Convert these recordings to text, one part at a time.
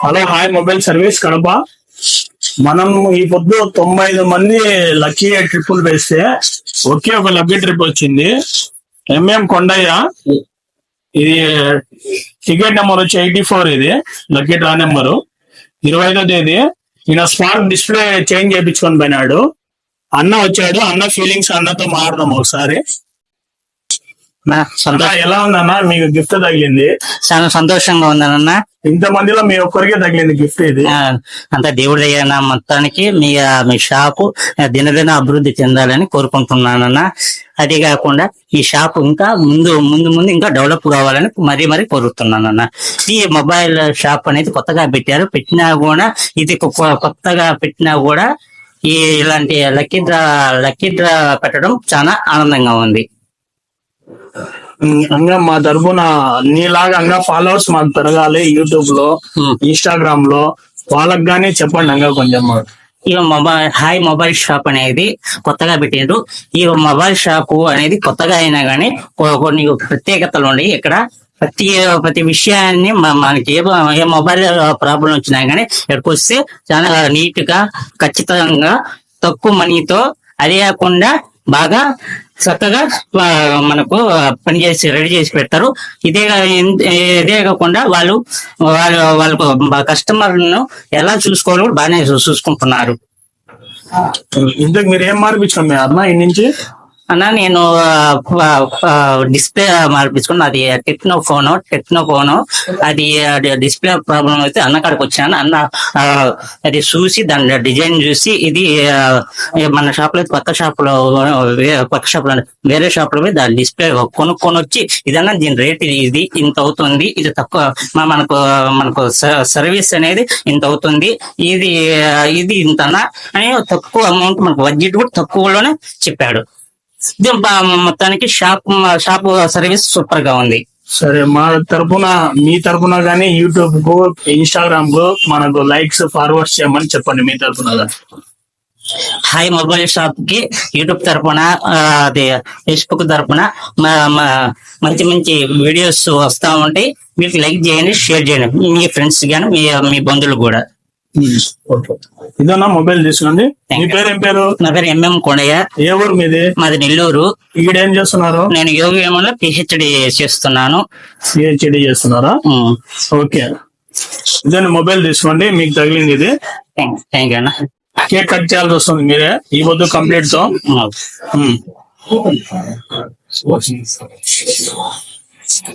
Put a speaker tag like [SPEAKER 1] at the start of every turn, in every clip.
[SPEAKER 1] Hello hi mobile service Kadapa. మనం ఈ పొద్దు 95 మంది లక్కీ ట్రిప్పులు వేస్తే ఒకే ఒక లక్కీ ట్రిప్ వచ్చింది. కొండయ్య, ఇది టికెట్ నెంబర్ వచ్చి 84. ఇది లక్కీ డ్రా నెంబరు 25వ తేదీ. ఈయన స్మార్ట్ డిస్ప్లే చేంజ్ చేయించుకొని పోయినాడు. అన్న వచ్చాడు. అన్న ఫీలింగ్స్ అన్నతో మాట్లాడదాం ఒకసారి. ఎలా ఉందన్న, మీకు గిఫ్ట్ తగిలింది?
[SPEAKER 2] చాలా సంతోషంగా ఉందన్న.
[SPEAKER 1] ఇంత మందిలో మీ ఒక్కరికే తగిలింది గిఫ్ట్ ఇది.
[SPEAKER 2] అంత దేవుడి దగ్గర మొత్తానికి మీ షాపు దినదిన అభివృద్ధి చెందాలని కోరుకుంటున్నానన్న. అది కాకుండా ఈ షాపు ఇంకా ముందు ఇంకా డెవలప్ కావాలని మరీ కోరుతున్నానన్న. ఈ మొబైల్ షాప్ అనేది కొత్తగా పెట్టినా కూడా ఇది కొత్తగా పెట్టినా కూడా ఇలాంటి లక్కీ డ్రా పెట్టడం చాలా ఆనందంగా ఉంది.
[SPEAKER 1] మా తరఫున నీలాగా ఫాలోవర్స్ మాకు పెరగాలి. యూట్యూబ్ లో, ఇన్స్టాగ్రామ్ లో వాళ్ళకి గానీ చెప్పండి కొంచెం.
[SPEAKER 2] ఈ మొబైల్ షాప్ అనేది కొత్తగా పెట్టారు. ఈ మొబైల్ షాప్ అనేది కొత్తగా అయినా గానీ కొన్ని ప్రత్యేకతలు ఉన్నాయి. ఇక్కడ ప్రతి విషయాన్ని మనకి ఏ మొబైల్ ప్రాబ్లం వచ్చినా గానీ ఇక్కడికి వస్తే చాలా నీట్ గా, ఖచ్చితంగా, తక్కువ మనీతో, అదే కాకుండా బాగా చక్కగా మనకు పనిచేసి రెడీ చేసి పెడతారు. ఇదే కాకుండా వాళ్ళకు కస్టమర్లను ఎలా చూసుకోవాలో బాగానే చూసుకుంటున్నారు.
[SPEAKER 1] ఇంతకు మీరు ఏం మార్పించుకోండి అన్న ఈ నుంచి?
[SPEAKER 2] అన్నా నేను డిస్ప్లే మార్పించుకున్నా. అది టెక్నో ఫోను. అది డిస్ప్లే ప్రాబ్లం అయితే అన్న కాడికి వచ్చాను. అన్న అది చూసి దాని డిజైన్ చూసి ఇది మన షాప్ లో పక్క షాప్ లో వేరే షాప్ లో దాని డిస్ప్లే కొనుక్కొని వచ్చి ఇదన్నా దీని రేట్ ఇది ఇంత అవుతుంది, ఇది తక్కువ, మనకు సర్వీస్ అనేది ఇంత అవుతుంది, ఇది ఇంతనా అని తక్కువ అమౌంట్, మనకు బడ్జెట్ కూడా తక్కువలోనే చెప్పాడు. మొత్తానికి షాప్ సర్వీస్ సూపర్ గా ఉంది.
[SPEAKER 1] సరే, మీ తరపున గానీ యూట్యూబ్ కు, ఇన్స్టాగ్రామ్ కు మనకు లైక్స్ ఫార్వర్డ్స్ చేయమని చెప్పండి మీ తరపున.
[SPEAKER 2] హాయ్ మొబైల్ షాప్ కి యూట్యూబ్ తరపున, అదే ఫేస్బుక్ తరపున మంచి వీడియోస్ వస్తా ఉంటాయి. మీకు లైక్ చేయండి, షేర్ చేయండి మీ ఫ్రెండ్స్ గానీ మీ బంధువులు కూడా.
[SPEAKER 1] ఇదన్నా మొబైల్ తీసుకోండి. మీ పేరు ఏం పేరు?
[SPEAKER 2] నా పేరు కొండయ్య.
[SPEAKER 1] ఏ ఊరు మీది?
[SPEAKER 2] మాది నెల్లూరు.
[SPEAKER 1] ఇక్కడ ఏం చేస్తున్నారు?
[SPEAKER 2] నేను యోగంలో పిహెచ్డి చేస్తున్నాను.
[SPEAKER 1] పిహెచ్డి చేస్తున్నారా? ఓకే, ఇదని మొబైల్ తీసుకోండి. మీకు తగిలింది ఇది.
[SPEAKER 2] థ్యాంక్ యూ అన్న.
[SPEAKER 1] కేక్ కట్ చేయాల్సి వస్తుంది మీరే ఈ పొద్దు కంప్లీట్ తో.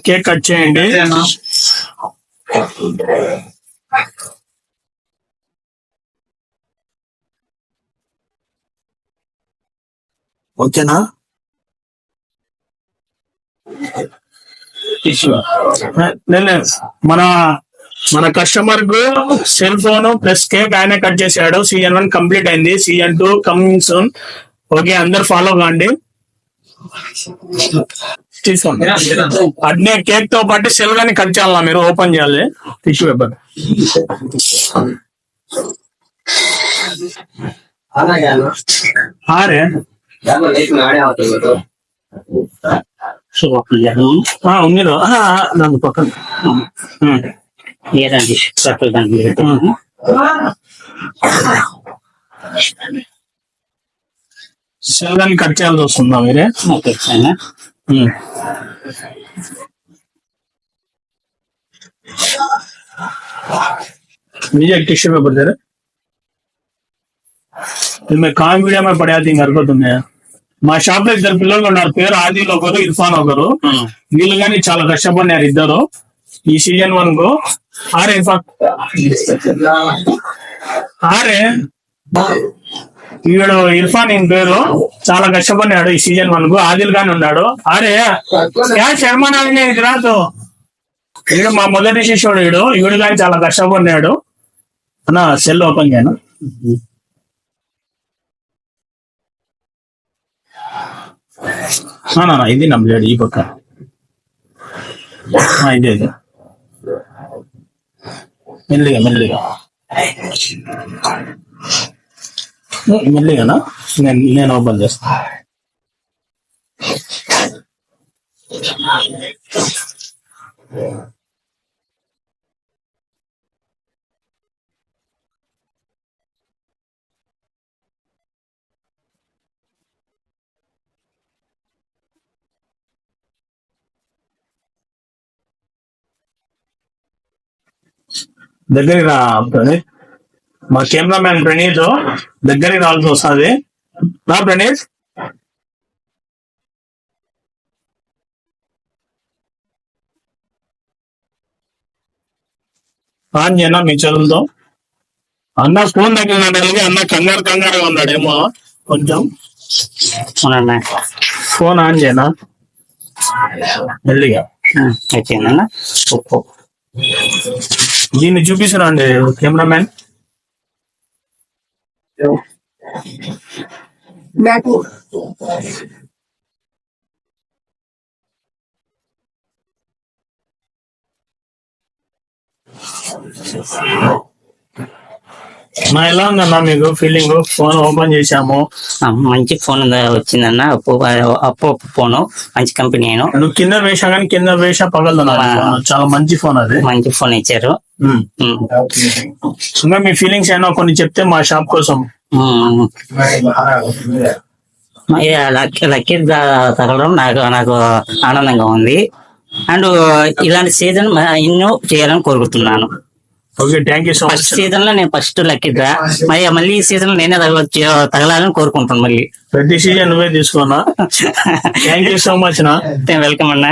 [SPEAKER 1] కేక్ కట్ చేయండి. ఓకేనా? మన కస్టమర్ కు సెల్ ఫోన్ ప్లస్ కేక్ ఆయన కట్ చేశాడు. CN1 కంప్లీట్ అయింది. CN2 coming soon. ఓకే, అందరు ఫాలో కాండి. తీసుకోండి. అడ్నే కేక్ తో పాటు సెల్ గానీ కట్ చేయాలా, మీరు ఓపెన్ చేయాలి. Tissue paper. అరే ఉంది దాని పక్కన. సెల్ కట్ చేయాల్సి వస్తుందా మీరే? मुझे टिश्यू पेपर दे रहे, मैं काम वीडियो में पढ़ा थी घर को तुम्हें. మా షాప్ లో ఇద్దరు పిల్లలు ఉన్నారు. పేరు ఆదిల్ ఒకరు, ఇర్ఫాన్ ఒకరు. వీళ్ళు కానీ చాలా కష్టపడినారు ఇద్దరు ఈ CN1 కు. ఆరే ఇర్ఫాన్, వీడు ఇర్ఫాన్ ఈయన పేరు. చాలా కష్టపడినాడు ఈ CN1 కు. ఆదిల్ గాని ఉన్నాడు. అరే శర్మనాథ్ ఇది రాదు. వీడు మా మొదటి శిష్యుడు. వీడు కానీ చాలా కష్టపడినాడు. అన్న సెల్ ఓపెన్ చేయను. ఇది నమ్మలేడు ఈ పక్క. ఇదే మెల్లిగా మెల్లిగానా నేను ఓపెన్ చేస్తా. దగ్గరికి రా ప్రణీత్. మా కెమెరామ్యాన్ ప్రణీత్ దగ్గరికి రావాల్సి వస్తుంది. రా ప్రణీత్. ఆన్ చేయనా మీ చదువుతో? అన్న ఫోన్ దగ్గర అలాగే అన్న కంగారుగా ఉన్నాడేమో కొంచెం.
[SPEAKER 2] అవునన్నా.
[SPEAKER 1] ఫోన్ ఆన్ చేయనా మెల్లిగా.
[SPEAKER 2] అయిపోయిందన్నా.
[SPEAKER 1] దీన్ని చూపిస్తున్నా కెమెరామ్యాన్. నా ఎలా ఉందన్నా మీకు ఫీలింగ్? ఫోన్ ఓపెన్ చేశాము.
[SPEAKER 2] మంచి ఫోన్ వచ్చిందన్న. అప్పో ఫోన్ మంచి కంపెనీ.
[SPEAKER 1] నువ్వు కింద వేసా కానీ కింద వేసా పగలదు. చాలా మంచి ఫోన్ అది.
[SPEAKER 2] మంచి ఫోన్ ఇచ్చారు.
[SPEAKER 1] ఇంకా మీ ఫీలింగ్స్ అయినా కొన్ని చెప్తే మా షాప్ కోసం.
[SPEAKER 2] లక్కీ తగలడం నాకు ఆనందంగా ఉంది. అండ్ ఇలాంటి సీజన్ ఎన్నో చేయాలని కోరుకుంటున్నాను.
[SPEAKER 1] Okay, thank you so much.
[SPEAKER 2] First season లో నేను ఫస్ట్ లక్కీ డ్రా, మళ్ళీ ఈ సీజన్ లో నేనే తగలాలని కోరుకుంటున్నాను. మళ్ళీ
[SPEAKER 1] ప్రతి సీజన్ నువ్వే తీసుకున్నా. థ్యాంక్ యూ సో మచ్ నా.
[SPEAKER 2] వెల్కమ్ అన్నా.